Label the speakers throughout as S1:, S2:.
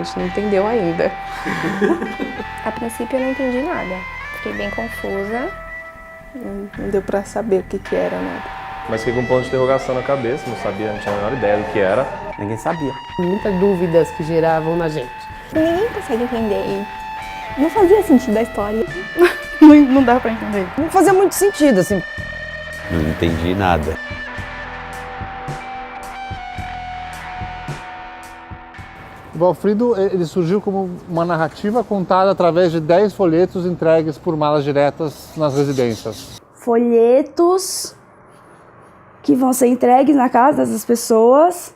S1: gente não entendeu ainda.
S2: A princípio eu não entendi nada. Fiquei bem confusa.
S1: Não deu pra saber o que era nada.
S3: Mas fiquei com um ponto de interrogação na cabeça, não sabia, não tinha a menor ideia do que era.
S4: Ninguém sabia.
S5: Muitas dúvidas que geravam na gente.
S2: Ninguém consegue entender. Não fazia sentido a história.
S6: Não dá pra entender.
S4: Não fazia muito sentido, assim.
S7: Não entendi nada.
S8: O Valfrido, ele surgiu como uma narrativa contada através de 10 folhetos entregues por malas diretas nas residências.
S6: Folhetos que vão ser entregues na casa das pessoas.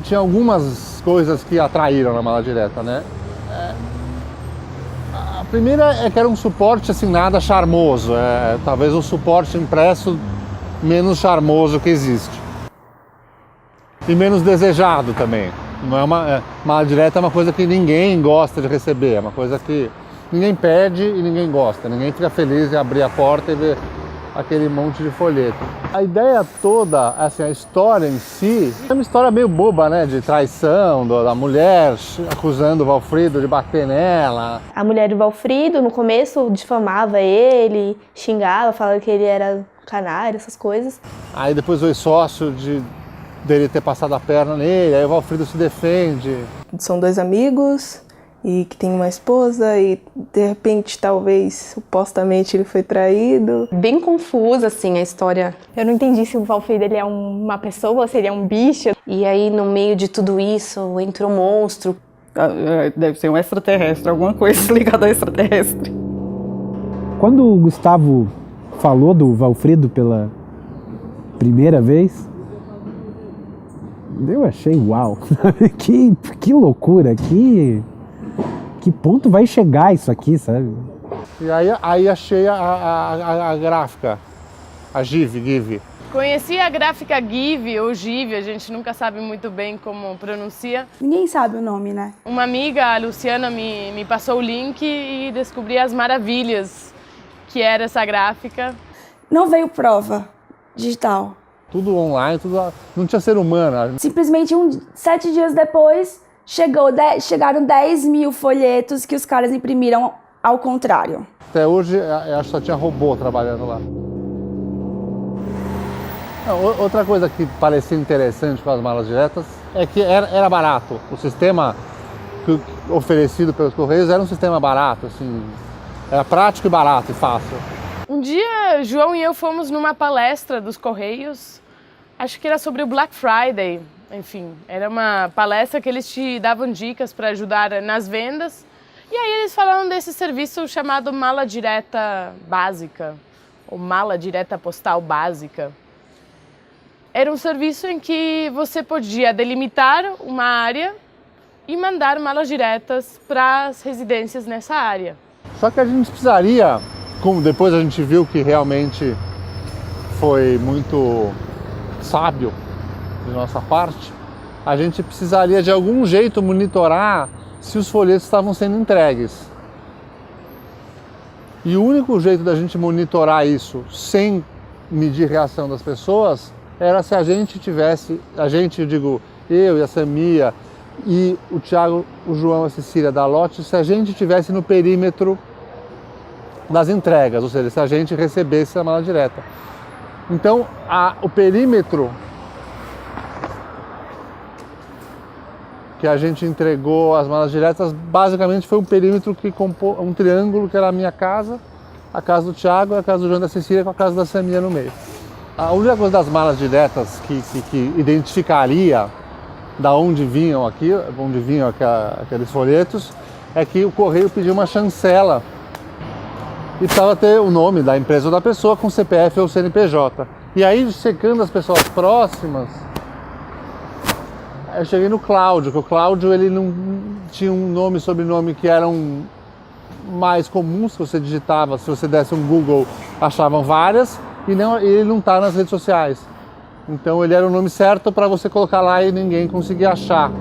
S8: Tinha algumas coisas que atraíram na mala direta, né? A primeira é que era um suporte assim, nada charmoso, talvez o suporte impresso menos charmoso que existe. E menos desejado também. Não é mala direta é uma coisa que ninguém gosta de receber, é uma coisa que ninguém pede e ninguém gosta. Ninguém fica feliz em abrir a porta e ver aquele monte de folheto. A ideia toda, assim, a história em si, é uma história meio boba, né? De traição da mulher acusando o Valfrido de bater nela.
S2: A mulher do Valfrido, no começo, difamava ele, xingava, falava que ele era canário, essas coisas.
S8: Aí depois o ex-sócio dele ter passado a perna nele, aí o Valfrido se defende.
S1: São dois amigos e que tem uma esposa e de repente, talvez, supostamente ele foi traído. Bem confusa, assim, a história.
S2: Eu não entendi se o Valfrido ele é uma pessoa ou se ele é um bicho.
S1: E aí, no meio de tudo isso, entra um monstro.
S6: Deve ser um extraterrestre, alguma coisa ligada ao extraterrestre.
S9: Quando o Gustavo falou do Valfrido pela primeira vez, eu achei uau, que loucura, que ponto vai chegar isso aqui, sabe?
S8: E aí achei a gráfica, a Give.
S5: Conheci a gráfica Give ou Give, a gente nunca sabe muito bem como pronuncia.
S6: Ninguém sabe o nome, né?
S5: Uma amiga, a Luciana, me passou o link e descobri as maravilhas que era essa gráfica.
S6: Não veio prova digital.
S8: Tudo online, não tinha ser humano.
S6: Simplesmente 7 dias depois, chegaram 10 mil folhetos que os caras imprimiram ao contrário.
S8: Até hoje, eu acho que só tinha robô trabalhando lá. Outra coisa que parecia interessante com as malas diretas é que era barato. O sistema oferecido pelos Correios era um sistema barato, assim, era prático e barato e fácil.
S5: Um dia, João e eu fomos numa palestra dos Correios, acho que era sobre o Black Friday, enfim, era uma palestra que eles te davam dicas para ajudar nas vendas, e aí eles falaram desse serviço chamado Mala Direta Básica, ou Mala Direta Postal Básica. Era um serviço em que você podia delimitar uma área e mandar malas diretas para as residências nessa área.
S8: Só que a gente precisaria, como depois a gente viu que realmente foi muito sábio de nossa parte, a gente precisaria de algum jeito monitorar se os folhetos estavam sendo entregues. E o único jeito da gente monitorar isso sem medir a reação das pessoas era se a gente tivesse, eu digo, eu e a Samia e o Thiago, o João e a Cecília da Lote, se a gente tivesse no perímetro das entregas, ou seja, se a gente recebesse a mala direta. Então, o perímetro que a gente entregou as malas diretas, basicamente foi um perímetro que compôs um triângulo que era a minha casa, a casa do Thiago, a casa do João e da Cecília, com a casa da Samia no meio. A única coisa das malas diretas que identificaria da onde vinham aqueles folhetos é que o correio pediu uma chancela e precisava ter o nome da empresa ou da pessoa com CPF ou CNPJ. E aí, checando as pessoas próximas, eu cheguei no Cláudio, que o Cláudio ele não tinha um nome e sobrenome que eram mais comuns, que você digitava, se você desse um Google, achavam várias, e ele não está nas redes sociais. Então ele era o nome certo para você colocar lá e ninguém conseguia achar.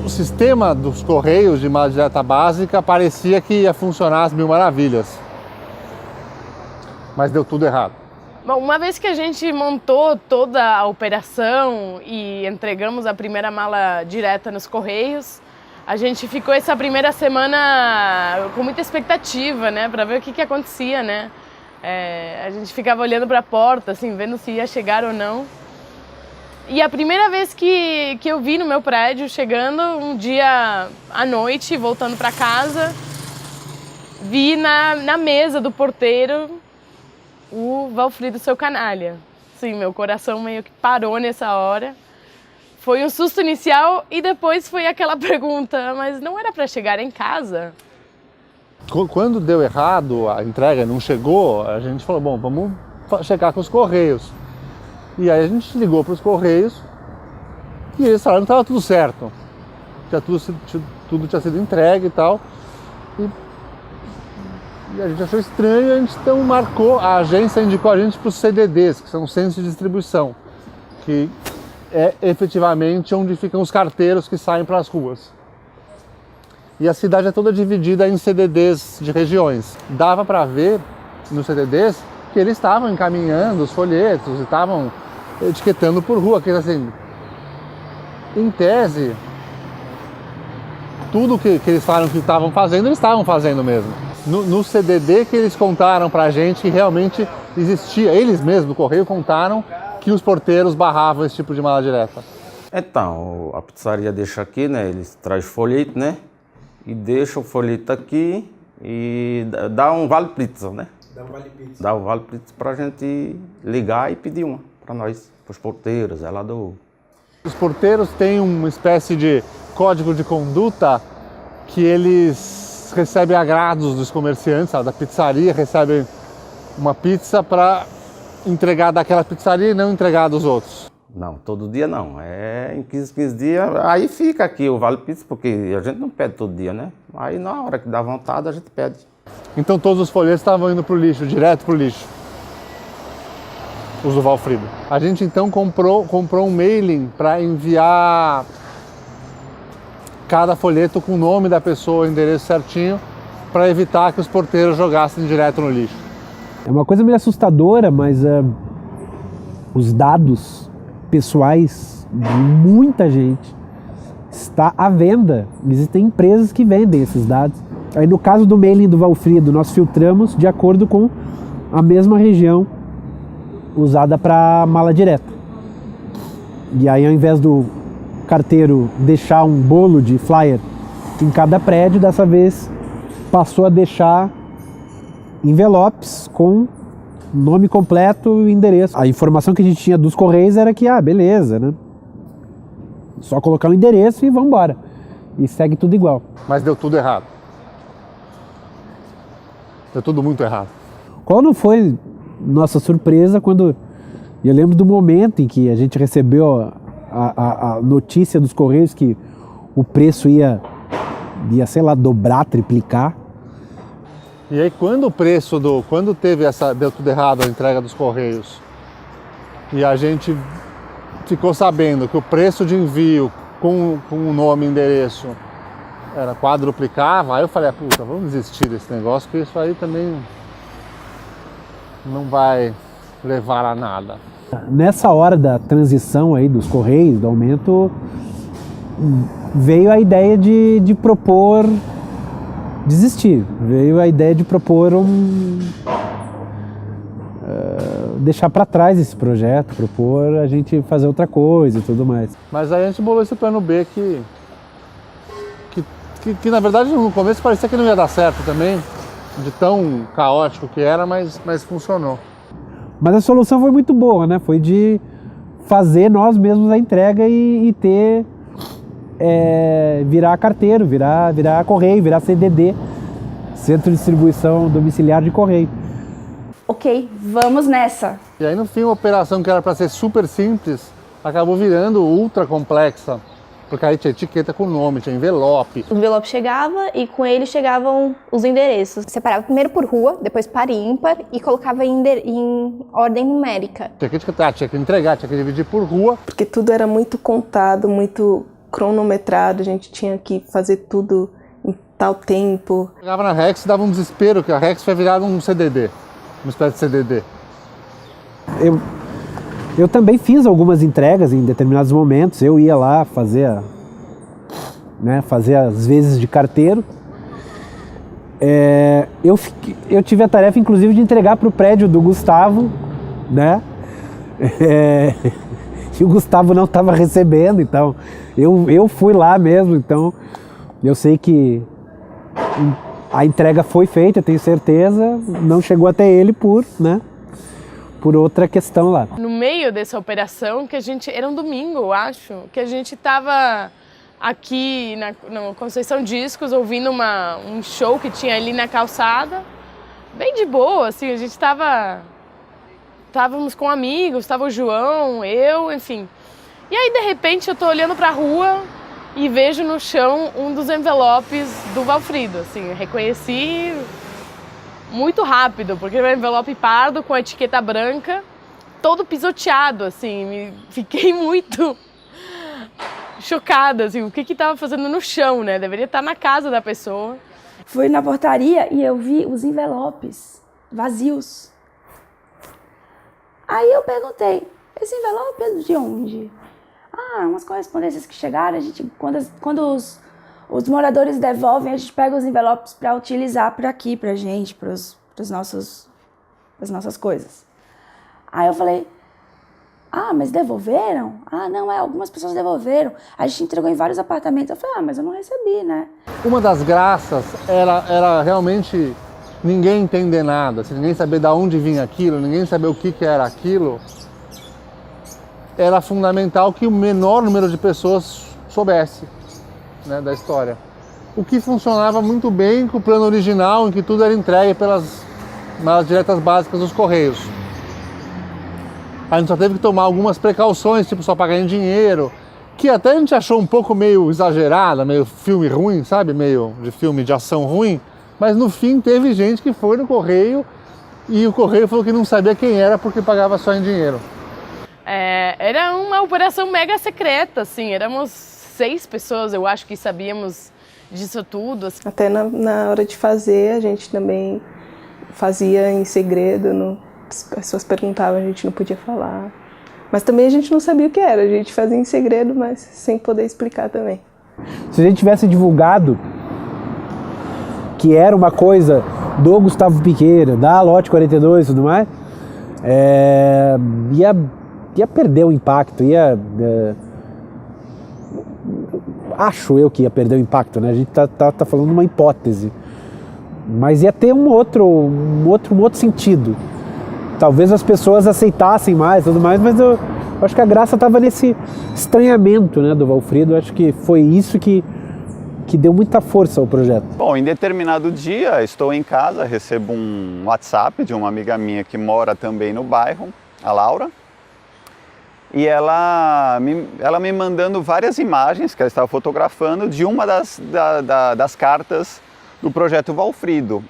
S8: O sistema dos Correios de mala direta básica parecia que ia funcionar às mil maravilhas. Mas deu tudo errado.
S5: Bom, uma vez que a gente montou toda a operação e entregamos a primeira mala direta nos Correios, a gente ficou essa primeira semana com muita expectativa, né, para ver o que acontecia, né. A gente ficava olhando para a porta, assim, vendo se ia chegar ou não. E a primeira vez que eu vi no meu prédio chegando, um dia à noite, voltando para casa, vi na mesa do porteiro o Valfrido, seu canalha. Sim, meu coração meio que parou nessa hora. Foi um susto inicial e depois foi aquela pergunta, mas não era para chegar em casa?
S8: Quando deu errado, a entrega não chegou, a gente falou, bom, vamos checar com os Correios. E aí a gente ligou para os Correios e eles falaram que estava tudo certo. Tudo tinha sido entregue e tal. E a gente achou estranho, a gente então marcou, a agência indicou a gente para os CDDs, que são centros de distribuição, que é efetivamente onde ficam os carteiros que saem para as ruas. E a cidade é toda dividida em CDDs de regiões. Dava para ver nos CDDs que eles estavam encaminhando os folhetos e estavam etiquetando por rua, que assim, em tese, tudo que eles falaram que estavam fazendo, eles estavam fazendo mesmo. No CDD que eles contaram pra gente que realmente existia, eles mesmos do Correio contaram que os porteiros barravam esse tipo de mala direta.
S7: Então, a pizzaria deixa aqui, né? Eles trazem folheto, né? E deixa o folheto aqui e dá um vale pizza, né? Dá um vale pizza pra gente ligar e pedir uma pra nós, pros porteiros, zelador.
S8: Os porteiros têm uma espécie de código de conduta que eles recebem agrados dos comerciantes, sabe? Da pizzaria, recebem uma pizza para entregar daquela pizzaria e não entregar dos outros.
S7: Não, todo dia não. Em 15 dias, aí fica aqui o vale pizza, porque a gente não pede todo dia, né? Aí na hora que dá vontade a gente pede.
S8: Então todos os folhetos estavam indo pro lixo, direto pro lixo. Os do Valfrido. A gente então comprou um mailing para enviar cada folheto com o nome da pessoa, o endereço certinho, para evitar que os porteiros jogassem direto no lixo.
S9: É uma coisa meio assustadora, mas os dados pessoais de muita gente está à venda. Existem empresas que vendem esses dados. Aí no caso do mailing do Valfrido, nós filtramos de acordo com a mesma região usada para mala direta. E aí ao invés do carteiro deixar um bolo de flyer em cada prédio, dessa vez passou a deixar envelopes com nome completo e endereço. A informação que a gente tinha dos Correios era que, beleza, né? Só colocar o endereço e vamos embora. E segue tudo igual.
S8: Mas deu tudo errado. Deu tudo muito errado.
S9: Qual não foi nossa surpresa quando... Eu lembro do momento em que a gente recebeu a notícia dos Correios que o preço ia, sei lá, dobrar, triplicar.
S8: E aí quando deu tudo errado a entrega dos Correios e a gente ficou sabendo que o preço de envio com o nome e endereço era quadruplicava, aí eu falei, puta, vamos desistir desse negócio, que isso aí também não vai levar a nada.
S9: Nessa hora da transição aí dos Correios, do aumento, veio a ideia de propor desistir. Veio a ideia de propor deixar para trás esse projeto, propor a gente fazer outra coisa e tudo mais.
S8: Mas aí a gente bolou esse plano B que na verdade no começo parecia que não ia dar certo também, de tão caótico que era, mas funcionou.
S9: Mas a solução foi muito boa, né? Foi de fazer nós mesmos a entrega e ter... virar carteiro, virar correio, virar CDD, Centro de Distribuição Domiciliar de Correio.
S6: Ok, vamos nessa.
S8: E aí no fim a operação que era para ser super simples acabou virando ultra complexa, porque aí tinha etiqueta com nome, tinha envelope.
S2: O envelope chegava e com ele chegavam os endereços.
S10: Separava primeiro por rua, depois par e ímpar e colocava em ordem numérica.
S8: Tinha que etiquetar, tinha que entregar, tinha que dividir por rua.
S1: Porque tudo era muito contado, muito cronometrado, a gente tinha que fazer tudo em tal tempo.
S8: Chegava na Rex e dava um desespero, que a Rex foi virada um CDD, uma espécie de CDD.
S9: Eu também fiz algumas entregas em determinados momentos. Eu ia lá fazer as vezes de carteiro. Eu tive a tarefa, inclusive, de entregar para o prédio do Gustavo, né? E o Gustavo não estava recebendo, então eu fui lá mesmo. Então eu sei que a entrega foi feita, eu tenho certeza. Não chegou até ele por outra questão lá.
S5: No meio dessa operação, era um domingo, eu acho, que a gente estava aqui na Conceição Discos ouvindo um show que tinha ali na calçada, bem de boa, assim, a gente estávamos com amigos, estava o João, eu, enfim. E aí, de repente, eu tô olhando pra rua e vejo no chão um dos envelopes do Valfrido, assim, reconheci muito rápido, porque era um envelope pardo com a etiqueta branca, todo pisoteado, assim, fiquei muito chocada, assim, o que estava fazendo no chão, né? Deveria estar na casa da pessoa.
S6: Fui na portaria e eu vi os envelopes vazios. Aí eu perguntei, esse envelope é de onde? Umas correspondências que chegaram, quando os moradores devolvem, a gente pega os envelopes para utilizar para aqui, pra gente, pras nossas coisas. Aí eu falei, mas devolveram? Não, algumas pessoas devolveram. A gente entregou em vários apartamentos. Eu falei, mas eu não recebi, né?
S8: Uma das graças era realmente ninguém entender nada, assim, ninguém saber de onde vinha aquilo, ninguém saber o que era aquilo. Era fundamental que o menor número de pessoas soubesse, né, da história. O que funcionava muito bem com o plano original, em que tudo era entregue pelas diretas básicas dos Correios. A gente só teve que tomar algumas precauções, tipo só pagar em dinheiro, que até a gente achou um pouco meio exagerada, meio filme ruim, sabe? Meio de filme de ação ruim. Mas no fim teve gente que foi no Correio e o Correio falou que não sabia quem era porque pagava só em dinheiro.
S5: Era uma operação mega secreta, assim, éramos 6 pessoas, eu acho que sabíamos disso tudo. Assim.
S1: Até na hora de fazer, a gente também fazia em segredo, as pessoas perguntavam, a gente não podia falar. Mas também a gente não sabia o que era, a gente fazia em segredo, mas sem poder explicar também.
S9: Se a gente tivesse divulgado que era uma coisa do Gustavo Piqueira, da Lote 42 e tudo mais, ia perder o impacto, acho eu que ia perder o impacto, né? A gente tá falando uma hipótese, mas ia ter um outro sentido. Talvez as pessoas aceitassem mais, tudo mais, mas eu acho que a graça estava nesse estranhamento, né, do Valfrido. Eu acho que foi isso que deu muita força ao projeto.
S11: Bom, em determinado dia, estou em casa, recebo um WhatsApp de uma amiga minha que mora também no bairro, a Laura, e ela me mandando várias imagens que ela estava fotografando de uma das cartas do projeto Valfrido.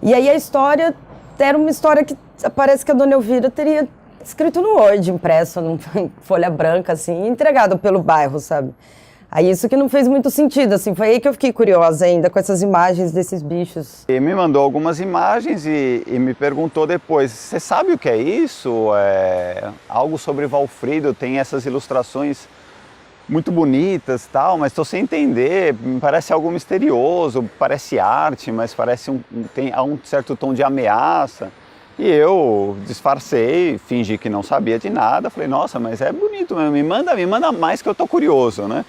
S4: E aí a história era uma história que parece que a dona Elvira teria escrito no Word, impresso numa folha branca, assim, e entregado pelo bairro, sabe? Aí isso que não fez muito sentido, assim, foi aí que eu fiquei curiosa ainda com essas imagens desses bichos.
S11: E me mandou algumas imagens e me perguntou depois, você sabe o que é isso? Algo sobre Valfrido, tem essas ilustrações muito bonitas e tal, mas estou sem entender, me parece algo misterioso, parece arte, mas parece há um certo tom de ameaça. E eu disfarcei, fingi que não sabia de nada, falei, nossa, mas é bonito mesmo, me manda mais que eu tô curioso, né?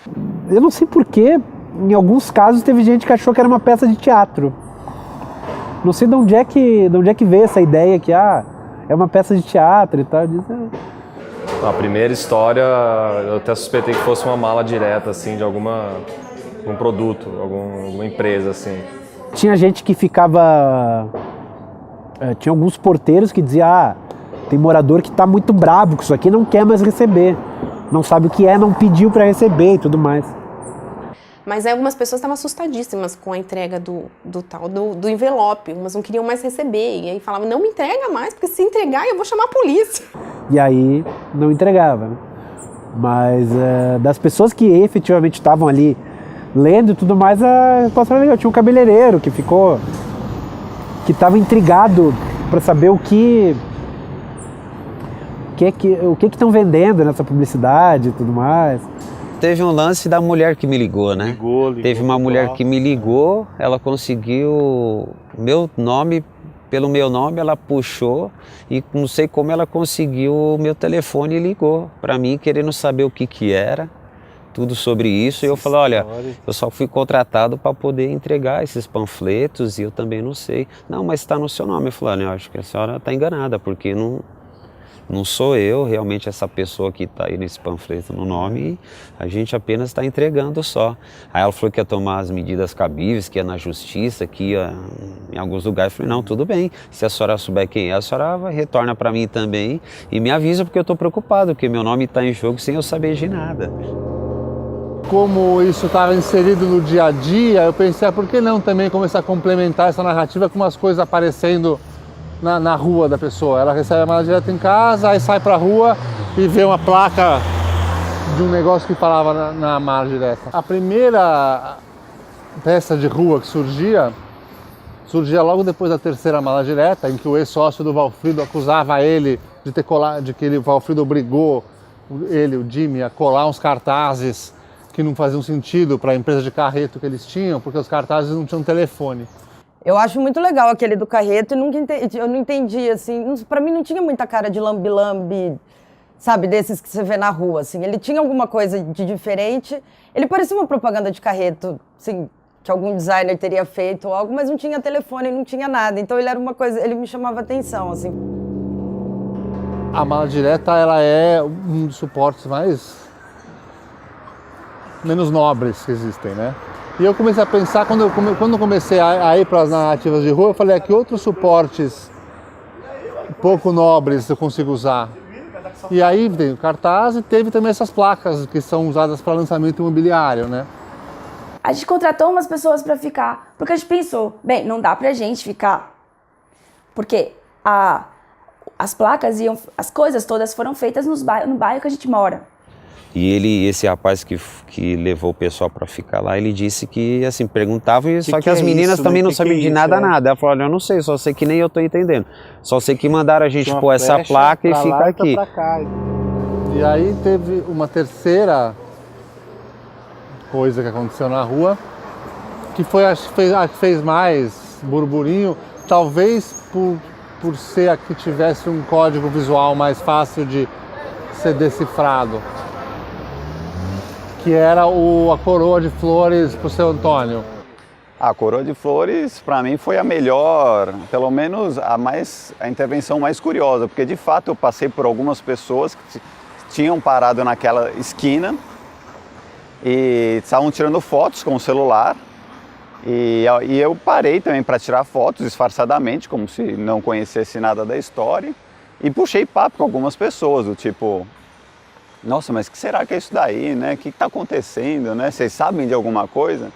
S9: Eu não sei porquê, em alguns casos teve gente que achou que era uma peça de teatro. Não sei de onde é que veio essa ideia que é uma peça de teatro e tal.
S3: A primeira história, eu até suspeitei que fosse uma mala direta, assim, de algum produto, alguma empresa, assim.
S9: Tinha gente que ficava... Tinha alguns porteiros que diziam, tem morador que está muito bravo com isso aqui, não quer mais receber. Não sabe o que é, não pediu para receber e tudo mais.
S12: Mas aí algumas pessoas estavam assustadíssimas com a entrega do envelope, umas não queriam mais receber. E aí falavam, não me entrega mais, porque se entregar eu vou chamar a polícia.
S9: E aí não entregava, né? Mas das pessoas que efetivamente estavam ali lendo e tudo mais, a resposta era legal. Tinha um cabeleireiro que estava intrigado para saber o que o que estão vendendo nessa publicidade e tudo mais.
S13: Teve um lance da mulher que me ligou, né? Ligou, teve uma mulher que me ligou, ela conseguiu meu nome, pelo meu nome ela puxou e não sei como ela conseguiu o meu telefone e ligou para mim querendo saber o que era, tudo sobre isso. E eu falei, olha, eu só fui contratado para poder entregar esses panfletos e eu também não sei. Não, mas está no seu nome. Eu falei, eu acho que a senhora está enganada, porque não sou eu realmente essa pessoa que está aí nesse panfleto no nome, e a gente apenas está entregando só. Aí ela falou que ia tomar as medidas cabíveis, que ia na justiça, que ia em alguns lugares. Eu falei, não, tudo bem, se a senhora souber quem é, a senhora retorna para mim também e me avisa, porque eu estou preocupado, porque meu nome está em jogo sem eu saber de nada.
S8: Como isso estava inserido no dia a dia, eu pensei, por que não também começar a complementar essa narrativa com umas coisas aparecendo na rua da pessoa. Ela recebe a mala direta em casa, aí sai pra rua e vê uma placa de um negócio que falava na mala direta. A primeira peça de rua que surgia logo depois da terceira mala direta, em que o ex-sócio do Valfrido acusava ele de ter colado, de que o Valfrido obrigou ele, o Jimmy, a colar uns cartazes que não faziam sentido para a empresa de carreto que eles tinham, porque os cartazes não tinham telefone.
S4: Eu acho muito legal aquele do carreto, eu não entendi, assim, pra mim não tinha muita cara de lambi-lambi, sabe, desses que você vê na rua, assim. Ele tinha alguma coisa de diferente, ele parecia uma propaganda de carreto, assim, que algum designer teria feito ou algo, mas não tinha telefone, não tinha nada, então ele era uma coisa, ele me chamava atenção, assim.
S8: A mala direta, ela é um dos suportes menos nobres que existem, né? E eu comecei a pensar, quando eu comecei a ir para as narrativas de rua, eu falei, que outros suportes pouco nobres eu consigo usar? E aí tem o cartaz e teve também essas placas que são usadas para lançamento imobiliário, né?
S6: A gente contratou umas pessoas para ficar, porque a gente pensou, bem, não dá pra gente ficar, porque as placas as coisas todas foram feitas no bairro que a gente mora.
S13: E esse rapaz que levou o pessoal para ficar lá, ele disse que, assim, perguntavam, só que as meninas também não sabiam de nada. Ela falou, olha, eu não sei, só sei que nem eu tô entendendo. Só sei que mandaram a gente pôr essa placa e ficar aqui.
S8: E aí teve uma terceira coisa que aconteceu na rua, que foi a que fez mais burburinho, talvez por ser a que tivesse um código visual mais fácil de ser decifrado, que era a coroa de flores pro seu Antônio.
S11: A coroa de flores, para mim, foi a melhor, pelo menos a intervenção mais curiosa, porque de fato eu passei por algumas pessoas que tinham parado naquela esquina e estavam tirando fotos com o celular, e eu parei também para tirar fotos disfarçadamente, como se não conhecesse nada da história, e puxei papo com algumas pessoas, do tipo, nossa, mas o que será que é isso daí, né? O que está acontecendo, né? Vocês sabem de alguma coisa?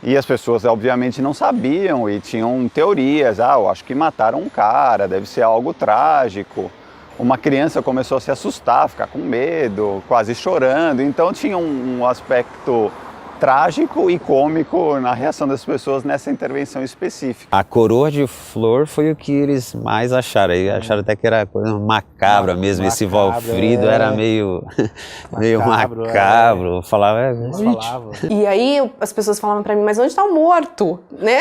S11: E as pessoas, obviamente, não sabiam e tinham teorias. Eu acho que mataram um cara, deve ser algo trágico. Uma criança começou a se assustar, ficar com medo, quase chorando. Então tinha um aspecto trágico e cômico na reação das pessoas nessa intervenção específica.
S13: A coroa de flor foi o que eles mais acharam. Aí acharam até que era coisa macabra mesmo. Esse Valfrido era meio macabro. Falava,
S12: E aí as pessoas falavam pra mim, mas onde está o morto, né?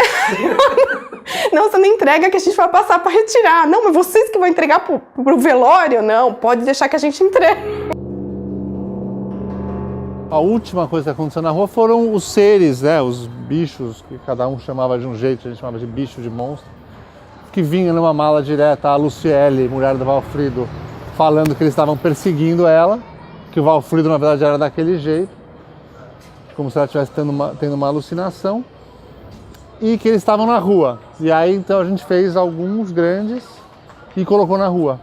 S12: Não, você não entrega que a gente vai passar para retirar. Não, mas vocês que vão entregar pro velório? Não, pode deixar que a gente entregue.
S8: A última coisa que aconteceu na rua foram os seres, né, os bichos, que cada um chamava de um jeito, a gente chamava de bicho, de monstro, que vinham numa mala direta, a Luciele, mulher do Valfrido, falando que eles estavam perseguindo ela, que o Valfrido na verdade era daquele jeito, como se ela estivesse tendo uma alucinação, e que eles estavam na rua. E aí então a gente fez alguns grandes e colocou na rua.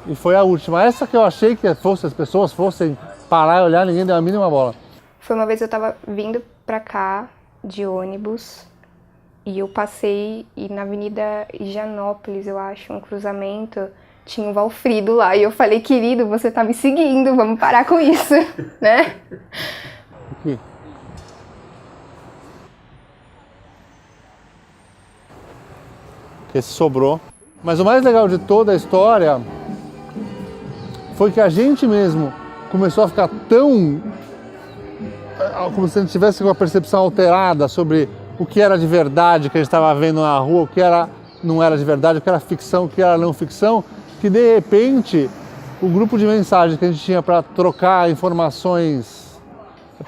S8: E foi a última. Essa que eu achei que as pessoas fossem parar e olhar, ninguém deu a mínima bola.
S10: Foi uma vez eu tava vindo pra cá de ônibus e eu passei e na Avenida Higienópolis, eu acho, um cruzamento, tinha um Valfrido lá. E eu falei, querido, você tá me seguindo, vamos parar com isso, né?
S8: Aqui. Esse sobrou. Mas o mais legal de toda a história foi que a gente mesmo começou a ficar tão... como se a gente tivesse uma percepção alterada sobre o que era de verdade que a gente estava vendo na rua, o que não era de verdade, o que era ficção, o que era não ficção, que de repente o grupo de mensagens que a gente tinha para trocar informações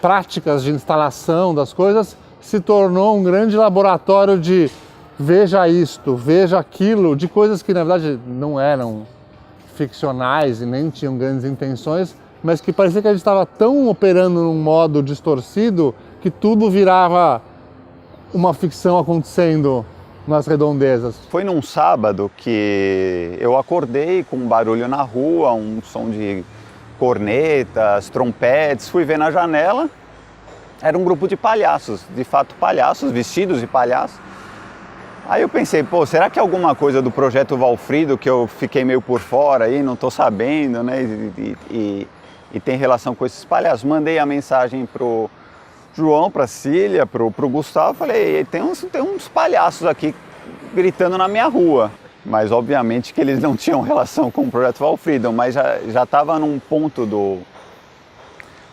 S8: práticas de instalação das coisas se tornou um grande laboratório de veja isto, veja aquilo, de coisas que na verdade não eram ficcionais e nem tinham grandes intenções, mas que parecia que a gente estava tão operando num modo distorcido que tudo virava uma ficção acontecendo nas redondezas.
S11: Foi num sábado que eu acordei com um barulho na rua, um som de cornetas, trompetes, fui ver na janela, era um grupo de palhaços, de fato palhaços, vestidos de palhaço. Aí eu pensei, pô, será que é alguma coisa do projeto Valfrido que eu fiquei meio por fora aí, não tô sabendo, né? E tem relação com esses palhaços. Mandei a mensagem pro João, pra Cília, pro Gustavo, falei, tem uns palhaços aqui gritando na minha rua. Mas obviamente que eles não tinham relação com o projeto Valfrido, mas já estava num ponto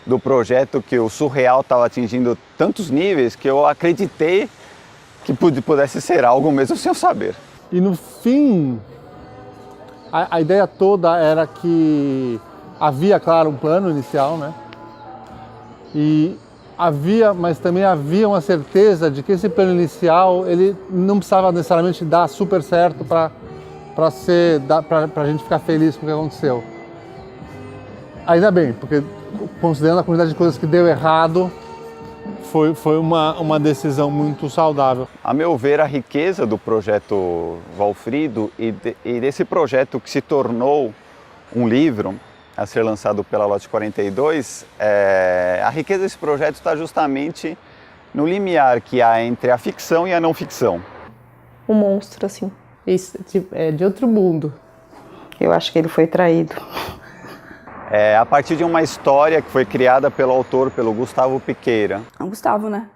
S11: do projeto que o surreal estava atingindo tantos níveis que eu acreditei que pudesse ser algo mesmo sem eu saber.
S8: E no fim, a ideia toda era que havia, claro, um plano inicial, né? Mas também havia uma certeza de que esse plano inicial, ele não precisava necessariamente dar super certo para a gente ficar feliz com o que aconteceu. Ainda bem, porque considerando a quantidade de coisas que deu errado, foi uma decisão muito saudável.
S11: A meu ver, a riqueza do projeto Valfrido e desse projeto que se tornou um livro a ser lançado pela Lote 42, a riqueza desse projeto está justamente no limiar que há entre a ficção e a não ficção.
S2: Um monstro, assim.
S14: Isso, é de outro mundo.
S4: Eu acho que ele foi traído.
S11: A partir de uma história que foi criada pelo autor, pelo Gustavo Piqueira.
S6: É o Gustavo, né?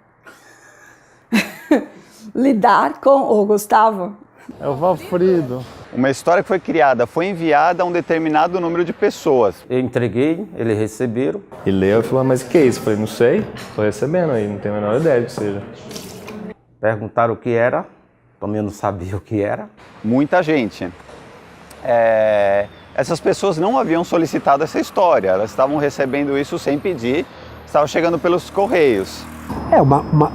S6: Lidar com o Gustavo.
S8: É o Valfrido.
S11: Uma história que foi criada, foi enviada a um determinado número de pessoas.
S7: Eu entreguei, eles receberam.
S3: E leu e falou, mas o que é isso? Eu falei, não sei, estou recebendo aí, não tenho a menor ideia do que seja.
S7: Perguntaram o que era, também eu não sabia o que era.
S11: Muita gente. Essas pessoas não haviam solicitado essa história, elas estavam recebendo isso sem pedir, estava chegando pelos correios.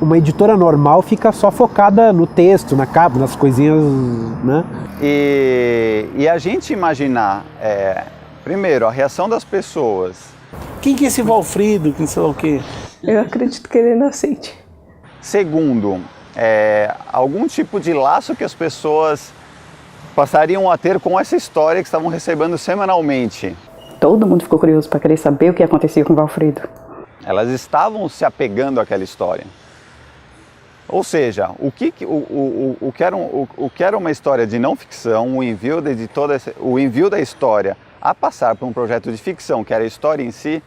S9: Uma editora normal fica só focada no texto, na capa, nas coisinhas, né?
S11: E a gente imaginar, primeiro, a reação das pessoas.
S14: Quem que é esse Valfrido, que não sei lá o quê?
S1: Eu acredito que ele é inocente.
S11: Segundo, algum tipo de laço que as pessoas passariam a ter com essa história que estavam recebendo semanalmente.
S15: Todo mundo ficou curioso para querer saber o que acontecia com o Valfrido.
S11: Elas estavam se apegando àquela história. Ou seja, o que era uma história de não ficção, o envio da história a passar para um projeto de ficção, que era a história em si.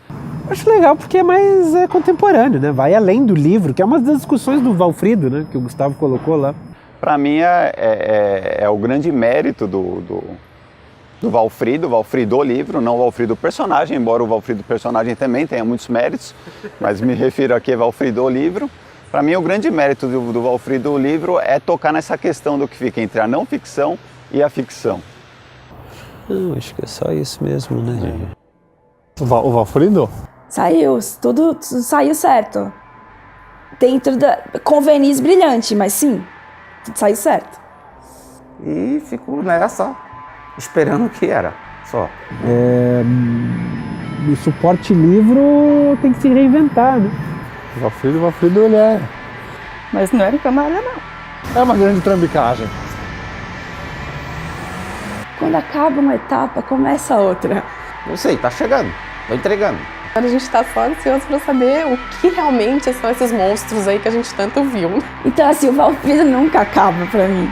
S9: Acho legal porque é mais contemporâneo, né? Vai além do livro, que é uma das discussões do Valfrido, né? Que o Gustavo colocou lá.
S11: Para mim é o grande mérito do Valfrido, o livro, não o Valfrido personagem, embora o Valfrido personagem também tenha muitos méritos, mas me refiro aqui a Valfrido o livro. Para mim o grande mérito do Valfrido o livro é tocar nessa questão do que fica entre a não ficção e a ficção.
S13: Não, acho que é só isso mesmo, né?
S8: O Valfrido?
S6: Saiu, tudo saiu certo. Dentro da... com verniz brilhante, mas sim, tudo saiu certo.
S7: E fico nessa, esperando o que era, só.
S9: No suporte livro tem que se reinventar, né?
S8: O Valfrido ele é...
S15: Mas não era camarada, não.
S8: É uma grande trambicagem.
S6: Quando acaba uma etapa, começa outra.
S7: Não sei, tá chegando, tô entregando.
S12: Agora a gente tá só ansioso pra saber o que realmente são esses monstros aí que a gente tanto viu.
S6: Então assim, o Valfrido nunca acaba pra mim.